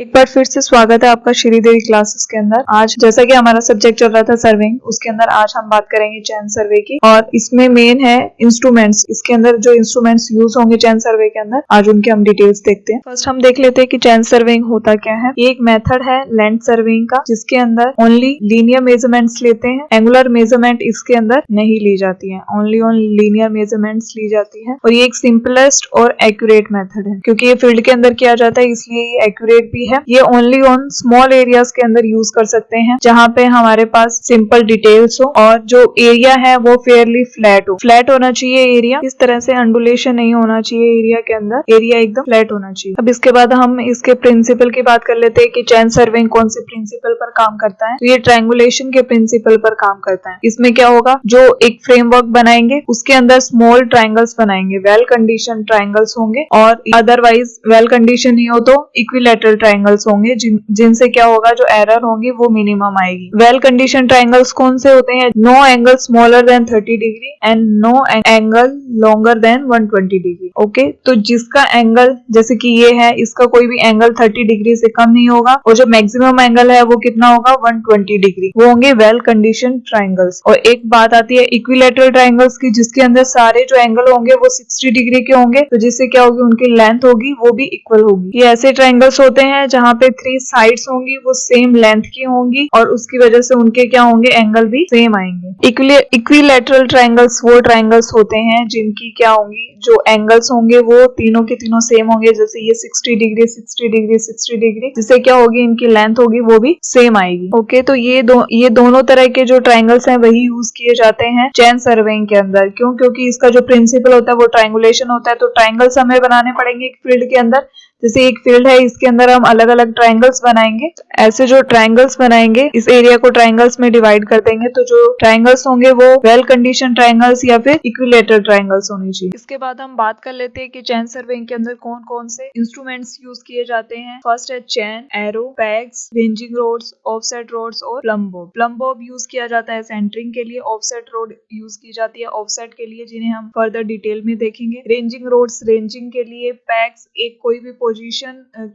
एक बार फिर से स्वागत है आपका श्रीदेवी क्लासेस के अंदर। आज जैसा कि हमारा सब्जेक्ट चल रहा था सर्वेइंग, उसके अंदर आज हम बात करेंगे चैन सर्वे की और इसमें मेन है इंस्ट्रूमेंट्स। इसके अंदर जो इंस्ट्रूमेंट्स यूज होंगे चैन सर्वे के अंदर, आज उनके हम डिटेल्स देखते हैं। फर्स्ट हम देख लेते हैं कि चैन सर्वेइंग होता क्या है। ये एक मेथड है लेंथ सर्वेइंग का, जिसके अंदर ओनली लीनियर मेजरमेंट्स लेते हैं। एंगुलर मेजरमेंट इसके अंदर नहीं ली जाती है, ओनली ऑन लीनियर मेजरमेंट्स ली जाती है। और ये एक सिंपलेस्ट और एक्यूरेट मेथड है, क्योंकि ये फील्ड के अंदर किया जाता है इसलिए ये एक्यूरेट भी है। ये ओनली ऑन स्मॉल एरियाज के अंदर यूज कर सकते हैं, जहाँ पे हमारे पास सिंपल डिटेल्स हो और जो एरिया है वो फेयरली फ्लैट हो। फ्लैट होना चाहिए एरिया, इस तरह से अंडुलेशन नहीं होना चाहिए एरिया के अंदर, एरिया एकदम फ्लैट होना चाहिए। अब इसके बाद हम इसके प्रिंसिपल की बात कर लेते हैं कि चैन सर्वेइंग कौन से प्रिंसिपल पर काम करता है। तो ये ट्रायंगुलेशन के प्रिंसिपल पर काम करता है। इसमें क्या होगा, जो एक फ्रेमवर्क बनाएंगे उसके अंदर स्मॉल ट्रायंगल्स बनाएंगे, वेल कंडीशन ट्रायंगल्स होंगे, और अदरवाइज वेल कंडीशन नहीं हो तो इक्विलैटरल ट्रायंगल्स होंगे, जिनसे क्या होगा, जो एरर होंगी वो मिनिमम आएगी। वेल कंडीशन ट्रायंगल्स कौन से होते हैं? No angle smaller than 30 degree and no angle longer than 120 degree. Okay, तो जिसका एंगल जैसे कि ये है, इसका कोई भी एंगल 30 डिग्री से कम नहीं होगा, और जो मैक्सिमम एंगल है वो कितना होगा, 120 डिग्री, वो होंगे वेल कंडीशन ट्रायंगल्स। और एक बात आती है इक्विलैटरल ट्रायंगल्स की, जिसके अंदर सारे जो एंगल होंगे वो 60 डिग्री के होंगे, तो जिससे क्या होगी, उनकी लेंथ होगी वो भी इक्वल होगी। ये ऐसे ट्रायंगल्स होते हैं जहाँ पे 3 साइड्स होंगी वो सेम लेंथ की होंगी, और उसकी वजह से उनके क्या होंगे, एंगल भी सेम आएंगे। इक्विलैटरल ट्रायंगल्स वो ट्रायंगल्स होते हैं जिनकी क्या होंगी, जो एंगल्स होंगे वो तीनों के तीनों सेम होंगे, जैसे ये 60 डिग्री 60 डिग्री 60 डिग्री, जिससे क्या होगी, इनकी लेंथ होगी वो भी सेम आएगी। ओके, तो ये दोनों तरह के जो ट्रायंगल्स हैं वही यूज किए जाते हैं चैन सर्वेइंग के अंदर। क्यों? क्योंकि इसका जो प्रिंसिपल होता है वो ट्रायंगुलेशन होता है, तो ट्रायंगल्स हमें बनाने पड़ेंगे एक फील्ड के अंदर। जैसे एक फील्ड है, इसके अंदर हम अलग अलग ट्रायंगल्स बनाएंगे। ऐसे जो ट्रायंगल्स बनाएंगे, इस एरिया को ट्रायंगल्स में डिवाइड कर देंगे, तो जो ट्रायंगल्स होंगे वो वेल कंडीशन ट्रायंगल्स या फिर इक्विलैटरल ट्रायंगल्स होने चाहिए। इसके बाद हम बात कर लेते हैं कि चैन सर्वेइंग के अंदर कौन कौन से इंस्ट्रूमेंट्स यूज किए जाते हैं। फर्स्ट है chain, arrow, pegs, ranging rods, offset rods और plumb bob. Plumb bob use किया जाता है सेंटरिंग के लिए, ऑफसेट रोड यूज की जाती है ऑफसेट के लिए, जिन्हें हम फर्दर डिटेल में देखेंगे। रेंजिंग रोड्स रेंजिंग के लिए, पैक्स एक कोई भी पोजीशन,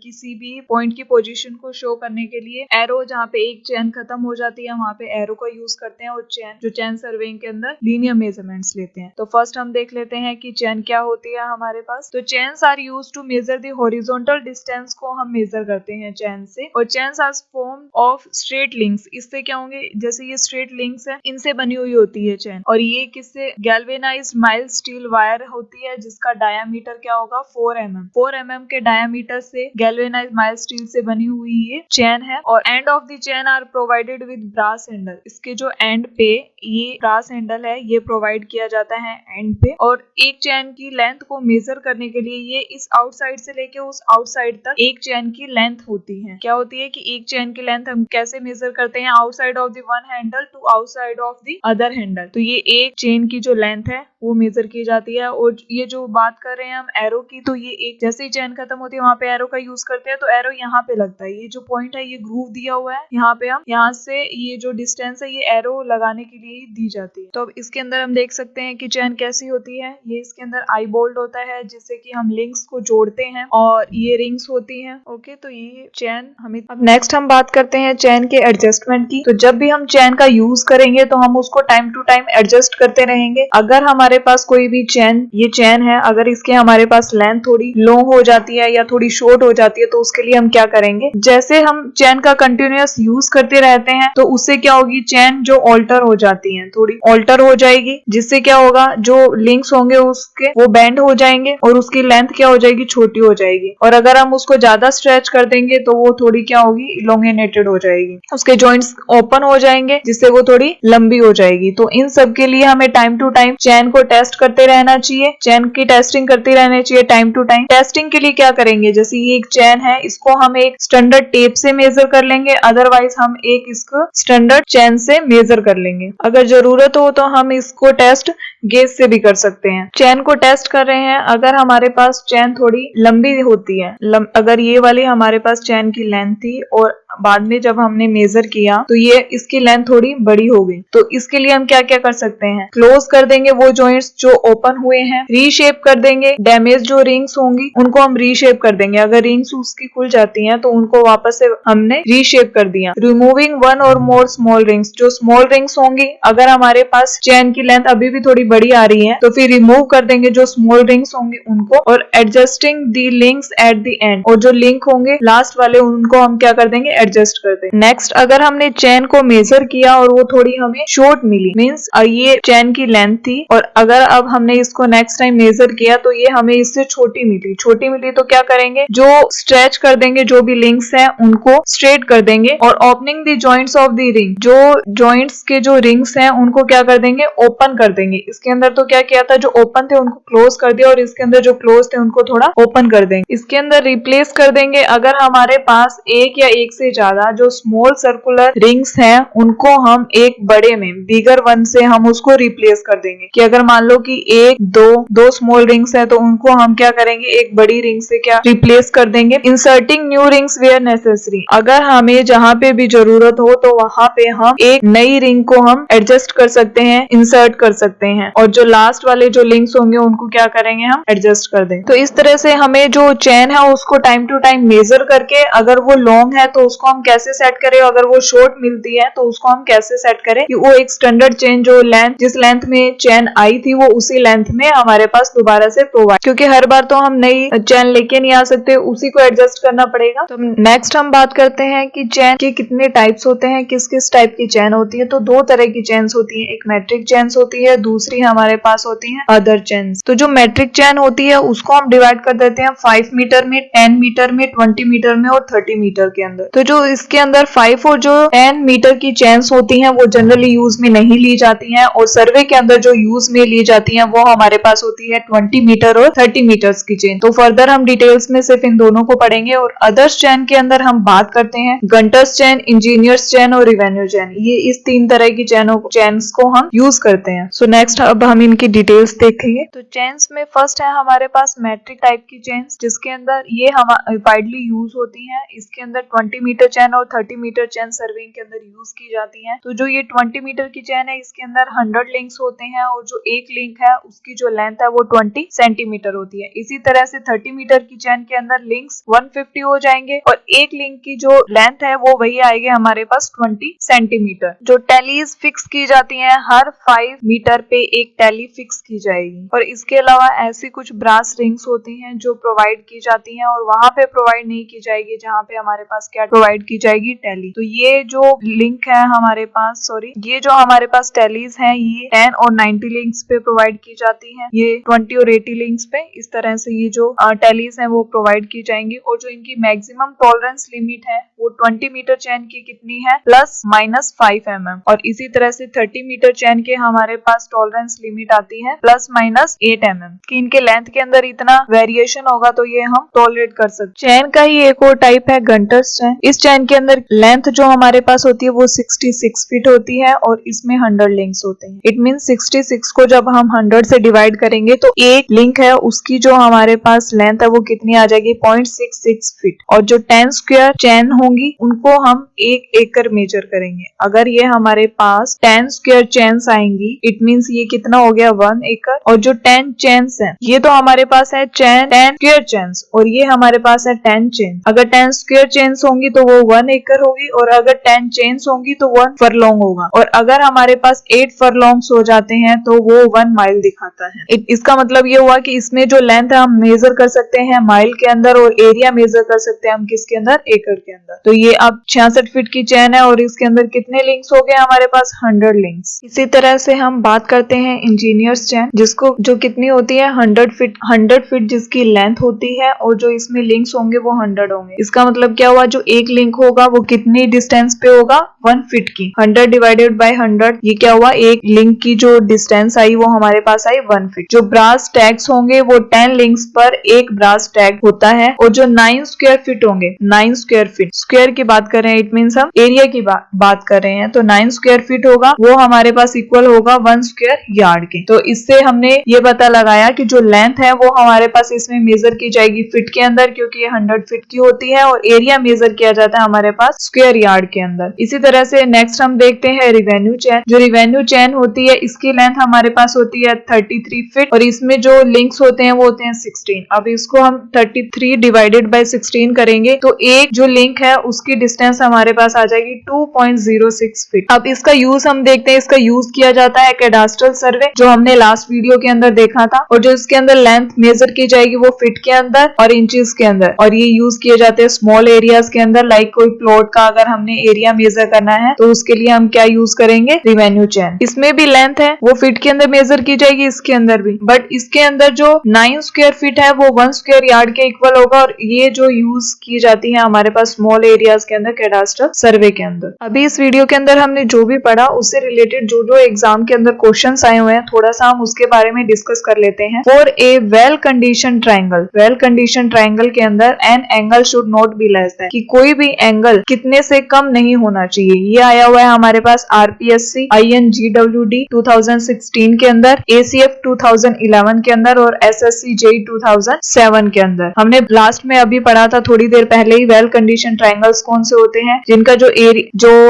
किसी भी पॉइंट की पोजीशन को शो करने के लिए, एरो जहाँ पे एक चैन खत्म हो जाती है वहाँ पे एरो का यूज करते हैं, और चैन सर्वेइंग के अंदर लीनियर मेजरमेंट्स लेते हैं। तो फर्स्ट हम देख लेते हैं कि चैन क्या होती है हमारे पास। तो chains are used to measure the horizontal distance को हम मेजर करते हैं चैन से, और chains are formed of straight links. इससे क्या होंगे, जैसे ये स्ट्रेट लिंक्स है, इनसे बनी हुई होती है चैन, और ये किससे, गैल्वेनाइज्ड माइल्ड स्टील वायर होती है, जिसका डायामीटर क्या होगा, 4 mm के डायामीटर से गैल्वेनाइज्ड माइल्ड स्टील से बनी हुई ये चैन है। और end of the chain are provided with brass handle. इसके जो एंड पे ये ब्रास हैंडल है ये प्रोवाइड किया जाता है एंड पे। और एक चैन की लेंथ को मेजर करने के लिए ये इस आउटसाइड से लेके उस आउटसाइड तक एक चैन की लेंथ होती है। क्या होती है कि एक चैन की लेंथ हम कैसे मेजर करते हैं, outside of the one handle to outside of the other handle. तो ये एक चेन की जो लेंथ है वो मेजर की जाती है। और ये जो बात कर रहे हैं हम एरो की, तो ये एक जैसे ही चैन खत्म होती है वहां पे एरो का यूज करते हैं, तो एरो यहाँ पे लगता है। ये जो पॉइंट है, ये ग्रूव दिया हुआ है, यहाँ पे हम यहाँ से ये जो डिस्टेंस है ये एरो लगाने के लिए ही दी जाती है। तो अब इसके अंदर हम देख सकते हैं कि चैन कैसी होती है। ये इसके अंदर आई बोल्ट होता है, जिससे कि हम लिंक्स को जोड़ते हैं, और ये रिंग्स होती हैं। ओके, तो ये चैन हमें। अब नेक्स्ट हम बात करते हैं चैन के एडजस्टमेंट की। तो जब भी हम चैन का यूज करेंगे तो हम उसको टाइम टू टाइम एडजस्ट करते रहेंगे। अगर हमारे पास कोई भी ये चैन है, अगर इसके हमारे पास लेंथ थोड़ी लॉन्ग हो जाती है या थोड़ी शॉर्ट हो जाती है, तो उसके लिए हम क्या करेंगे, जैसे हम चैन का कंटिन्यूअस यूज करते रहते हैं तो उससे क्या होगी, चैन जो ऑल्टर हो जाती है, थोड़ी ऑल्टर हो जाएगी, जिससे क्या होगा, जो लिंक्स होंगे उसके वो बेंड हो जाएंगे और उसकी लेंथ क्या हो जाएगी, छोटी हो जाएगी। और अगर हम उसको ज्यादा स्ट्रेच कर देंगे तो वो थोड़ी क्या होगी, इलोंगेटेड हो जाएगी, उसके जॉइंट्स ओपन हो जाएंगे, जिससे वो थोड़ी लंबी हो जाएगी। तो इन सब के लिए हमें टाइम टू टाइम चैन को टेस्ट करते रहना चाहिए, चैन की टेस्टिंग करते रहना चाहिए टाइम टू टाइम। टेस्टिंग के लिए क्या करेंगे, जैसे ये एक चैन है, इसको हम एक स्टैंडर्ड टेप से मेजर कर लेंगे, अदरवाइज हम एक इसको स्टैंडर्ड चैन से मेजर कर लेंगे। अगर जरूरत हो तो हम इसको टेस्ट गेज से भी कर सकते हैं। चैन को टेस्ट कर रहे हैं, अगर हमारे पास चैन थोड़ी लंबी होती है, अगर ये वाली हमारे पास चैन की लेंथ थी और बाद में जब हमने मेजर किया तो ये इसकी लेंथ थोड़ी बड़ी हो गई। तो इसके लिए हम क्या क्या कर सकते हैं, क्लोज कर देंगे वो जॉइंट्स जो ओपन हुए हैं, रीशेप कर देंगे, डैमेज जो रिंग्स होंगी उनको हम रीशेप कर देंगे। अगर रिंग्स उसकी खुल जाती हैं तो उनको वापस से हमने रीशेप कर दिया। रिमूविंग वन और मोर स्मॉल रिंग्स, जो स्मॉल रिंग्स होंगी अगर हमारे पास चेन की लेंथ अभी भी थोड़ी बड़ी आ रही है तो फिर रिमूव कर देंगे जो स्मॉल रिंग्स होंगे उनको, और adjusting the links at the end, और जो लिंक होंगे लास्ट वाले उनको हम क्या कर देंगे, एडजस्ट कर देंगे। नेक्स्ट अगर हमने चेन को मेजर किया और वो थोड़ी हमें शॉर्ट मिली, मींस ये चेन की लेंथ थी और अगर अब हमने इसको नेक्स्ट टाइम मेजर किया तो ये हमें इससे छोटी मिली तो क्या करेंगे, जो स्ट्रेच कर देंगे, जो भी लिंक्स हैं उनको स्ट्रेट कर देंगे, और opening the joints of the ring, जो जॉइंट्स के जो रिंग्स हैं उनको क्या कर देंगे, ओपन कर देंगे। इसके अंदर तो क्या किया था, जो ओपन थे उनको क्लोज कर दिया और इसके अंदर जो क्लोज थे उनको थोड़ा ओपन कर देंगे। इसके अंदर रिप्लेस कर देंगे अगर हमारे पास एक या एक से ज्यादा जो स्मॉल सर्कुलर रिंग्स हैं उनको हम एक बड़े में बिगर वन से हम उसको रिप्लेस कर देंगे, कि अगर मान लो कि एक दो स्मॉल रिंग्स है तो उनको हम क्या करेंगे, एक बड़ी रिंग से क्या रिप्लेस कर देंगे। Inserting new rings where necessary, अगर हमें जहाँ पे भी जरूरत हो तो वहाँ पे हम एक नई रिंग को हम एडजस्ट कर सकते हैं, इंसर्ट कर सकते हैं, और जो लास्ट वाले जो लिंक्स होंगे उनको क्या करेंगे, हम एडजस्ट कर देंगे। तो इस तरह से हमें जो चेन है उसको टाइम टू टाइम मेजर करके अगर वो लॉन्ग है तो उसको हम कैसे सेट करें, अगर वो शॉर्ट मिलती है तो उसको हम कैसे सेट करें कि वो एक स्टैंडर्ड चेन जो लेंथ जिस लेंथ में चेन आई थी वो उसी लेंथ में हमारे पास दोबारा से प्रोवाइड, क्योंकि हर बार तो हम नई चेन लेके नहीं आ सकते, उसी को एडजस्ट करना पड़ेगा। तो नेक्स्ट हम बात करते हैं कि चेन के कितने टाइप्स होते हैं, किस किस टाइप की चेन होती है। तो दो तरह की चेन्स होती है, एक मैट्रिक चेन्स होती है, दूसरी हमारे पास होती है अदर चेन्स। तो जो मैट्रिक चेन होती है उसको हम डिवाइड कर देते हैं 5 मीटर में, 10 मीटर में, 20 मीटर में और 30 मीटर के अंदर। तो जो इसके अंदर 5 और जो 10 मीटर की चेन्स होती हैं वो जनरली यूज में नहीं ली जाती हैं, और सर्वे के अंदर जो यूज में ली जाती हैं वो हमारे पास होती है 20 मीटर और 30 मीटर्स की चेन। तो फर्दर हम डिटेल्स में सिर्फ इन दोनों को पढ़ेंगे। और अदर्स चेन के अंदर हम बात करते हैं गंटर्स चेन, इंजीनियर्स चेन और रिवेन्यू चेन। ये इस 3 तरह की चेन्स को हम यूज करते हैं। सो नेक्स्ट अब हम इनकी डिटेल्स देखेंगे। तो चेन्स में फर्स्ट है हमारे पास मैट्रिक टाइप की चेन्स, जिसके अंदर ये हम वाइडली यूज होती हैं। इसके अंदर 20 मीटर चेन और 30 मीटर चेन सर्विंग के अंदर यूज की जाती हैं। तो जो ये 20 मीटर की चेन है इसके अंदर 100 लिंक्स होते हैं, और जो एक लिंक है उसकी जो लेंथ है वो 20 सेंटीमीटर होती है। इसी तरह से 30 मीटर की चेन के अंदर लिंक्स 150 हो जाएंगे, और एक लिंक की जो लेंथ है वो वही आएगी हमारे पास 20 सेंटीमीटर। जो टैलीज फिक्स की जाती हैं, हर 5 मीटर पे एक टैली फिक्स की जाएगी। और इसके अलावा ऐसी कुछ ब्रास रिंग्स होती हैं जो प्रोवाइड की जाती हैं, और वहां पे प्रोवाइड नहीं की जाएगी जहाँ पे हमारे पास क्या प्रोवाइड की जाएगी, टैली। तो ये जो लिंक है हमारे पास, ये जो हमारे पास टैलीज हैं ये 10 और 90 लिंक्स पे प्रोवाइड की जाती हैं, ये 20 और 80 लिंक्स पे। इस तरह से ये जो टैलीज हैं वो प्रोवाइड की जाएंगी। और जो इनकी मैक्सिमम टॉलरेंस लिमिट है वो 20 मीटर चेन की कितनी है, ±5 mm। और इसी तरह से 30 मीटर चेन के हमारे पास टॉलरेंस लिमिट आती है ±8 mm। कि इनके लेंथ के अंदर इतना वेरिएशन होगा तो ये हम टॉलरेट कर सकते। चेन का ही एक और टाइप है गंटर्स चेन। इस चेन के अंदर लेंथ जो हमारे पास होती है वो 66 फीट होती है, और इसमें 100 लिंक्स होते हैं। इट मीन 66 को जब हम 100 से डिवाइड करेंगे तो एक लिंक है उसकी जो हमारे पास लेंथ है वो कितनी आ जाएगी, 0.66 फीट। और जो 10 स्क्वायर चेन होंगी उनको हम 1 एकड़ मेजर करेंगे। अगर ये हमारे पास 10 स्क्वायर चेन्स आएंगी, इट मीन्स ये कितना हो गया, 1 एकड़। और जो 10 चेन्स हैं ये तो हमारे पास है 10 स्क्वायर चेन्स, और ये हमारे पास है 10 चेन। अगर 10 स्क्वायर चेन्स होंगी तो वो 1 एकड़ होगी, और अगर 10 चेन्स होंगी तो 1 फरलॉन्ग होगा। और अगर हमारे पास 8 फरलॉन्ग्स हो जाते हैं तो वो 1 माइल दिखाता है। इसका मतलब ये हुआ कि इसमें जो लेंथ है हम मेजर कर सकते हैं माइल के अंदर, और एरिया मेजर कर सकते हैं हम किसके अंदर, एकड़ के अंदर। तो ये अब 66 फीट की चेन है और इसके अंदर कितने लिंक्स हो गए हमारे पास, 100 लिंक्स। इसी तरह से हम बात करते हैं इंजीनियर्स चेन, जिसको जो कितनी होती है 100 फीट जिसकी लेंथ होती है, और जो इसमें लिंक्स होंगे वो 100 होंगे। इसका मतलब क्या हुआ, जो एक लिंक होगा वो कितनी डिस्टेंस पे होगा, 1 फीट की। 100 डिवाइडेड बाय 100, ये क्या हुआ, एक लिंक की जो डिस्टेंस आई वो हमारे पास आई 1 फीट। जो ब्रास टैग्स होंगे वो 10 लिंक्स पर एक ब्रास टैग होता है, और जो 9 स्क्वायर फीट होंगे, 9 स्क्वायर फीट, स्क्वायर की बात कर रहे हैं, इट मीन्स हम एरिया की बात कर रहे हैं, तो 9 स्क्वायर फीट होगा वो हमारे पास इक्वल होगा 1 स्क्वायर यार्ड के। तो इससे हमने ये पता लगाया कि जो लेंथ है वो हमारे पास इसमें मेजर की जाएगी फीट के अंदर, क्योंकि ये 100 फीट की होती है, और एरिया मेजर किया जाता है हमारे पास स्क्वायर यार्ड के अंदर। इसी तरह से नेक्स्ट हम देखते हैं रिवेन्यू चैन। जो रिवेन्यू चैन होती है इसकी लेंथ हमारे पास होती है 33 फीट और इसमें जो लिंक्स होते हैं वो होते हैं 16। अब इसको हम 33 डिवाइडेड बाय 16 करेंगे तो एक जो लिंक है उसकी डिस्टेंस हमारे पास आ जाएगी 2.06 फीट। अब इसका यूज हम देखते हैं। इसका यूज किया जाता है कैडास्ट्रल सर्वे जो हमने लास्ट वीडियो के अंदर देखा था, और जो इसके अंदर लेंथ मेजर की जाएगी वो फीट के अंदर और इंचेस के अंदर, और ये यूज किए जाते हैं स्मॉल एरियाज के अंदर। लाइक कोई प्लॉट का अगर हमने एरिया मेजर करना है तो उसके लिए हम क्या यूज करेंगे, रिवेन्यू चैन। इसमें भी लेंथ है वो फीट के अंदर मेजर की जाएगी, इसके अंदर भी, बट इसके अंदर जो 9 स्क्वायर फीट है वो 1 स्क्वायर यार्ड के इक्वल होगा, और ये जो यूज की जाती है हमारे पास स्मॉल एरियाज के अंदर कैडास्ट्रल सर्वे के अंदर। अभी इस वीडियो के अंदर हमने जो भी पढ़ा उससे रिलेटेड जो जो एग्जाम के अंदर क्वेश्चंस आए हुए हैं थोड़ा सा हम उसके बारे में डिस्कस कर लेते हैं। For a well condition triangle, well condition triangle के अंदर an angle should not be less than, कि कोई भी एंगल कितने से कम नहीं होना चाहिए। ये आया हुआ है हमारे पास आरपीएससी INGWD 2016 के अंदर, ACF 2011 के अंदर और SSC JEE 2007 के अंदर। हमने लास्ट में अभी पढ़ा था थोड़ी देर पहले ही वेल कंडीशन ट्राइंगल्स कौन से होते हैं, जिनका जो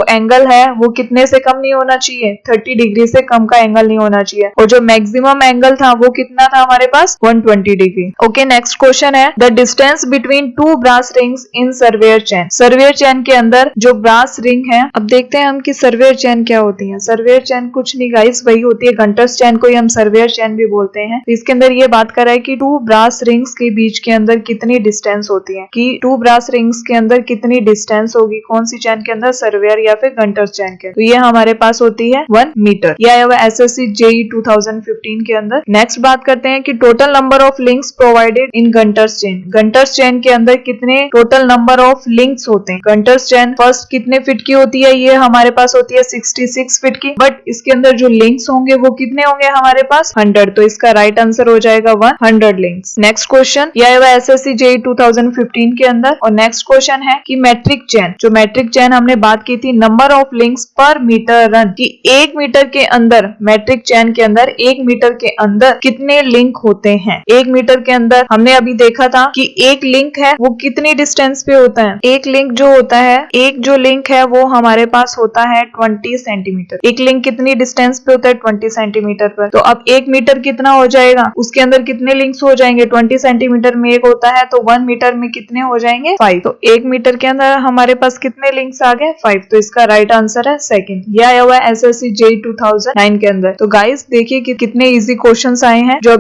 एंगल है वो कितने से कम नहीं होना चाहिए, 30 डिग्री से कम का एंगल नहीं होना चाहिए, और जो मैक्सिमम एंगल था वो कितना था हमारे पास 120 डिग्री। ओके, नेक्स्ट क्वेश्चन है the distance between two brass rings in surveyor chain. Surveyor chain के अंदर जो ब्रास रिंग है, अब देखते हैं हम कि सर्वेयर चैन क्या होती है। सर्वेयर चैन कुछ नहीं गाइस, वही होती है गंटर्स चैन को ही हम सर्वेयर चैन भी बोलते हैं। तो इसके अंदर ये बात कर रहा है कि टू ब्रास रिंग्स के बीच के अंदर कितनी डिस्टेंस होती है, कि टू ब्रास रिंग्स के अंदर कितनी डिस्टेंस होगी, कौन सी चैन के अंदर, सर्वेयर या फिर गंटर्स चैन के। तो ये हमारे पास होती है 1 मीटर। यह आया हुआ SSC JEE 2015 के अंदर। नेक्स्ट बात करते हैं कि total number of links provided in Gunter's chain. Gunter's chain के अंदर कितने टोटल नंबर ऑफ लिंक्स होते हैं। गंटर्स चेन फर्स्ट कितने फीट की होती है, ये हमारे पास होती है 66 फीट की, बट इसके अंदर जो लिंक्स होंगे वो कितने होंगे हमारे पास 100। तो इसका राइट आंसर हो जाएगा 100 लिंक्स। नेक्स्ट क्वेश्चन यह है SSC JEE 2015 के अंदर, और नेक्स्ट क्वेश्चन है कि मैट्रिक चेन। जो मैट्रिक चेन हमने बात की थी नंबर ऑफ लिंक्स पर मीटर रन, कि 1 मीटर के अंदर, मैट्रिक चेन के अंदर 1 मीटर के अंदर कितने लिंक होते हैं। 1 मीटर के अंदर हमने अभी देखा था कि एक लिंक है वो कितनी डिस्टेंस पे होता है। एक लिंक जो होता है, एक जो लिंक है वो हमारे पास होता है 20 सेंटीमीटर। एक लिंक कितनी डिस्टेंस पे होता है 20 सेंटीमीटर पर। तो अब 1 मीटर कितना हो जाएगा, उसके अंदर कितने लिंक्स हो जाएंगे, 20 सेंटीमीटर में एक होता है तो 1 मीटर में कितने हो जाएंगे 5। तो 1 मीटर के अंदर हमारे पास कितने लिंक्स आ गए 5। तो इसका राइट आंसर है सेकंड। यह आया हुआ है SSC JEE 2009 के अंदर। तो गाइस देखिए कि कितने इजी क्वेश्चंस आए हैं। जो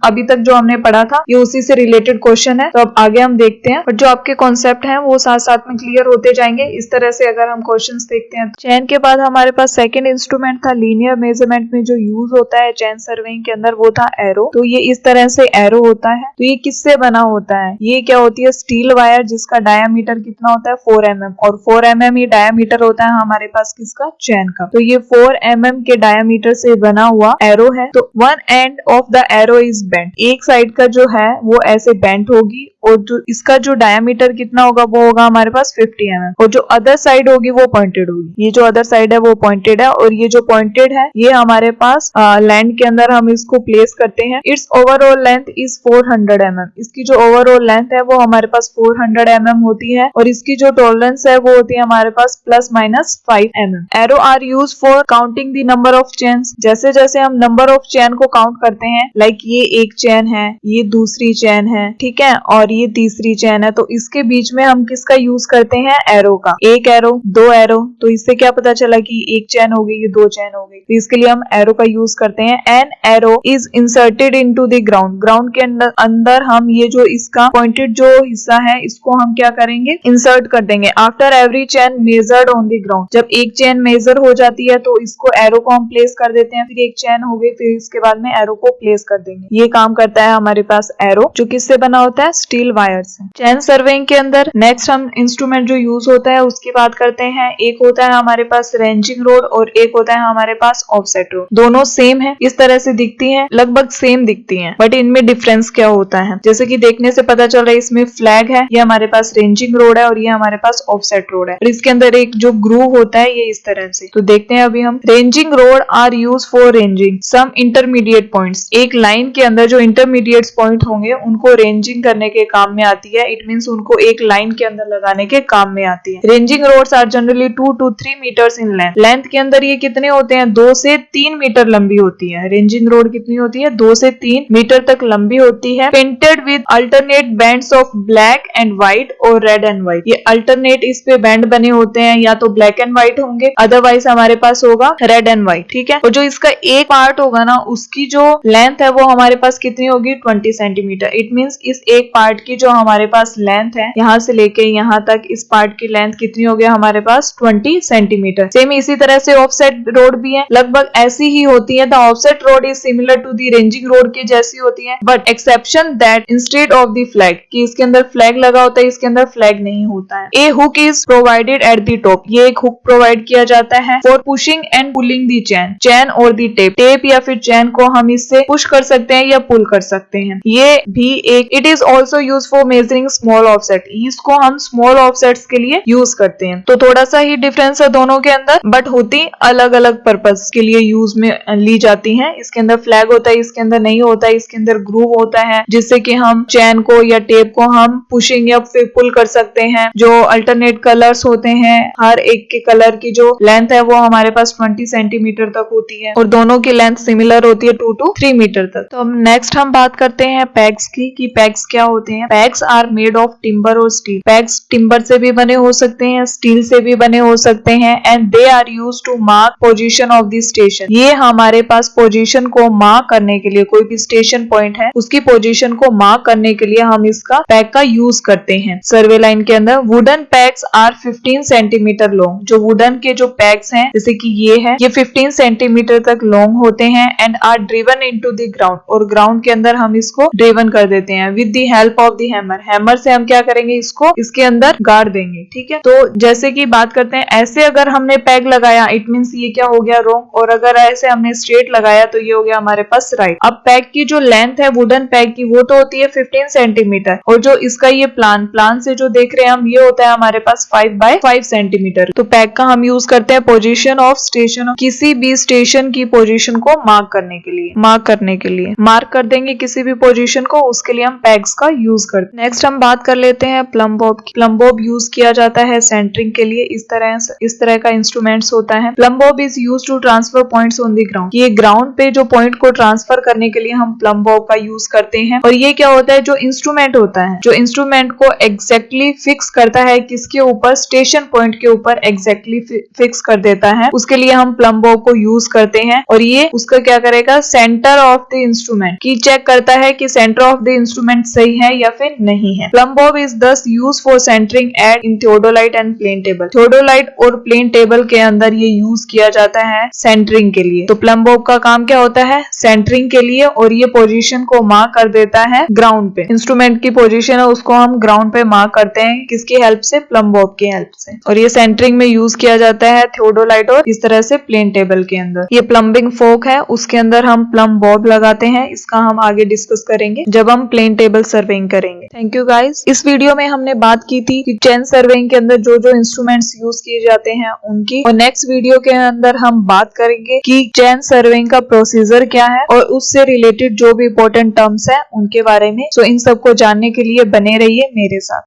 अभी तक जो हमने पढ़ा था ये उसी से रिलेटेड क्वेश्चन है। तो अब आगे हम देखते हैं, और जो आपके कॉन्सेप्ट हैं वो साथ साथ में क्लियर होते जाएंगे। इस तरह से अगर हम क्वेश्चंस देखते हैं, चैन के बाद हमारे पास सेकंड इंस्ट्रूमेंट था लीनियर मेजरमेंट में जो यूज होता है चैन सर्वेइंग के अंदर, वो था एरो। तो ये इस तरह से एरो होता है। तो ये किससे बना होता है, ये क्या होती है स्टील वायर, जिसका डायामीटर कितना होता है 4 mm, और 4 mm ये डायामीटर होता है हमारे पास किसका, चैन का। तो ये 4 mm के डायामीटर से बना हुआ एरो है। तो one and of the arrow is bent, एक साइड का जो है वो ऐसे बेंट होगी, और जो इसका जो डायामीटर कितना होगा वो होगा हमारे पास 50 mm, और जो अदर साइड होगी वो पॉइंटेड होगी। ये जो अदर साइड है वो पॉइंटेड है, और ये जो पॉइंटेड है ये हमारे पास लैंड के अंदर हम इसको प्लेस करते हैं। It's overall length is 400 mm। इसकी जो ओवरऑल लेंथ है वो हमारे पास 400 mm होती है, और इसकी जो टॉलरेंस है वो होती है हमारे पास ±5 mm। Arrow are use for counting the number of chains. जैसे जैसे हम नंबर ऑफ चेन को काउंट करते हैं, लाइक ये एक चेन है, ये दूसरी चेन है, ठीक है, और ये तीसरी चेन है, तो इसके बीच में हम किसका यूज करते हैं, एरो का। एक एरो, 2 एरो, तो इससे क्या पता चला कि एक चेन हो गई, ये 2 चेन हो गई। तो इसके लिए हम एरो का यूज करते हैं। An arrow is inserted into the ground. Ground के अंदर हम ये जो इसका पॉइंटेड जो हिस्सा है इसको हम क्या करेंगे, इंसर्ट कर देंगे। After every chain measured on the ground, जब एक चेन मेजर हो जाती है तो इसको एरो को हम प्लेस कर देते हैं। फिर एक चेन हो गई, फिर इसके बाद में एरो को प्लेस कर देंगे। ये काम करता है हमारे पास एरो, जो किससे बना होता है, स्टील वायर से। चैन सर्वेइंग के अंदर नेक्स्ट हम इंस्ट्रूमेंट जो यूज होता है उसकी बात करते हैं। एक होता है हमारे पास रेंजिंग रोड और एक होता है हमारे पास ऑफसेट रोड। दोनों सेम है, इस तरह से दिखती हैं, लगभग सेम दिखती हैं, बट इनमें डिफरेंस क्या होता है, जैसे कि देखने से पता चल रहा है इसमें फ्लैग है, ये हमारे पास रेंजिंग रोड है और ये हमारे पास ऑफसेट रोड है, और इसके अंदर एक जो ग्रूव होता है ये इस तरह से। तो देखते हैं अभी हम। Ranging rod are use for ranging some intermediate points. एक लाइन के अंदर जो इंटरमीडिएट पॉइंट होंगे उनको रेंजिंग करने के काम में आती है। इट मीन्स उनको एक लाइन के अंदर लगाने के काम में आती है। Ranging rods are generally 2 to 3 metres in length. Length के अंदर ये कितने होते हैं? 2 से 3 मीटर लंबी होती है। रेंजिंग रोड कितनी होती है? 2 से 3 मीटर तक लंबी होती है। Painted with alternate bands of black and white और रेड एंड व्हाइट। ये अल्टरनेट इस पे बैंड बने होते हैं, या तो ब्लैक एंड व्हाइट होंगे, अदरवाइज हमारे पास होगा रेड एंड व्हाइट। ठीक है, और जो इसका एक पार्ट होगा ना, उसकी जो लेंथ है वो हमारे पास कितनी होगी? 20 सेंटीमीटर। इट मीन्स इस एक पार्ट की जो हमारे पास लेंथ है, यहाँ से लेके यहाँ तक, इस पार्ट की लेंथ कितनी होगी हमारे पास? 20 सेंटीमीटर। सेम इसी तरह से ऑफसेट रोड भी है, लगभग ऐसी ही होती है। The offset rod is similar to the ranging rod के जैसी होती है, but exception that instead of the flag, कि इसके अंदर फ्लैग लगा होता है, इसके अंदर फ्लैग नहीं होता है। A hook is provided at the top. ये एक हुक प्रोवाइड किया जाता है for pushing and pulling the chain. Chain और द टेप, टेप या फिर चैन को हम इससे पुश कर सकते हैं या पुल कर सकते हैं। ये भी एक, it is also use for measuring small offset. इसको हम स्मॉल ऑफसेट्स के लिए यूज करते हैं। तो थोड़ा सा ही डिफरेंस है दोनों के अंदर, बट होती अलग अलग पर्पस के लिए यूज में ली जाती हैं। इसके अंदर फ्लैग होता है, इसके अंदर नहीं होता है। इसके अंदर ग्रूव होता है जिससे कि हम चैन को या टेप को हम पुशिंग या फिर पुल कर सकते हैं। जो अल्टरनेट कलर्स होते हैं, हर एक के कलर की जो लेंथ है वो हमारे पास 20 सेंटीमीटर तक होती है, और दोनों की लेंथ सिमिलर होती है 2 to 3 मीटर तक। तो अब नेक्स्ट हम बात करते हैं पैग्स की, कि पैग्स क्या होते हैं। Pegs are made of timber और स्टील। पैग्स टिम्बर से भी बने हो सकते हैं, स्टील से भी बने हो सकते हैं, and they are used to mark position of the station. ये हमारे पास पोजीशन को मार्क करने के लिए, कोई भी स्टेशन पॉइंट है उसकी पोजीशन को मार्क करने के लिए हम इसका पैग का यूज करते हैं। सर्वे लाइन के अंदर wooden pegs are 15 centimetre long. जो वुडन के जो पैग्स हैं, जैसे कि ये है, ये 15 सेंटीमीटर तक लॉन्ग होते हैं, and are driven into the ground, और ग्राउंड के अंदर हम इसको ड्रिवन कर देते हैं with the help of the hammer. Hammer से हम क्या करेंगे? इसको इसके अंदर गाड़ देंगे। ठीक है, तो जैसे कि बात करते हैं, ऐसे अगर हमने पैग लगाया, इट मीन्स ये क्या हो गया? रॉन्ग। और अगर ऐसे हमने स्ट्रेट लगाया तो ये हो गया हमारे पास राइट। अब पैग की जो लेंथ है वुडन पैग की, वो तो होती है 15 सेंटीमीटर, और जो इसका ये प्लान से जो देख रहे हैं हम, ये होता है हमारे पास 5 बाय 5 सेंटीमीटर। तो पैग का हम यूज करते हैं पोजीशन ऑफ स्टेशन, किसी भी स्टेशन की पोजीशन को मार्क करने के लिए, मार्क कर देंगे किसी भी पोजीशन को, उसके लिए हम पैग्स का यूज करते हैं। नेक्स्ट हम बात कर लेते हैं प्लम बॉब की। प्लम बॉब यूज किया जाता है सेंटरिंग के लिए। इस तरह का इंस्ट्रूमेंट्स होता है। Plumb bob is use to transfer points on the ground. ये ग्राउंड पे जो पॉइंट को ट्रांसफर करने के लिए हम प्लम बॉब का यूज करते हैं। और ये क्या होता है? जो इंस्ट्रूमेंट होता है, जो इंस्ट्रूमेंट को एग्जैक्टली फिक्स करता है किसके ऊपर? स्टेशन पॉइंट के ऊपर एग्जैक्टली फिक्स कर देता है। उसके लिए हम प्लम बॉब को यूज करते हैं, और ये उसका क्या करेगा? सेंटर ऑफ द इंस्ट्रूमेंट की चेक करता है कि सेंटर ऑफ द इंस्ट्रूमेंट सही है या फिर नहीं है। Plumb bob is thus use for centring at in theodolite and plane table. Theodolite और प्लेन टेबल के अंदर ये यूज किया जाता है सेंटरिंग के लिए। तो प्लम बॉब का काम क्या होता है? सेंटरिंग के लिए, और ये पोजीशन को मार्क कर देता है ग्राउंड पे। इंस्ट्रूमेंट की पोजीशन है उसको हम ग्राउंड पे मार्क करते हैं, किसकी हेल्प से? प्लम बॉब की हेल्प से। और ये सेंटरिंग में यूज किया जाता है थियोडोलाइट और इस तरह से प्लेन टेबल के अंदर। ये प्लम्बिंग फोक है, उसके अंदर हम प्लम बॉब लगाते हैं। इसका हम आगे डिस्कस करेंगे जब हम प्लेन टेबल सर्वेइंग करेंगे। Thank you guys. इस वीडियो में हमने बात की थी कि चेन सर्वेइंग के अंदर जो जो इंस्ट्रूमेंट्स यूज किए जाते हैं उनकी, और नेक्स्ट वीडियो के अंदर हम बात करेंगे कि चेन सर्वेइंग का प्रोसीजर क्या है और उससे रिलेटेड जो भी इंपॉर्टेंट टर्म्स है उनके बारे में। सो इन सबको जानने के लिए बने रहिए मेरे साथ।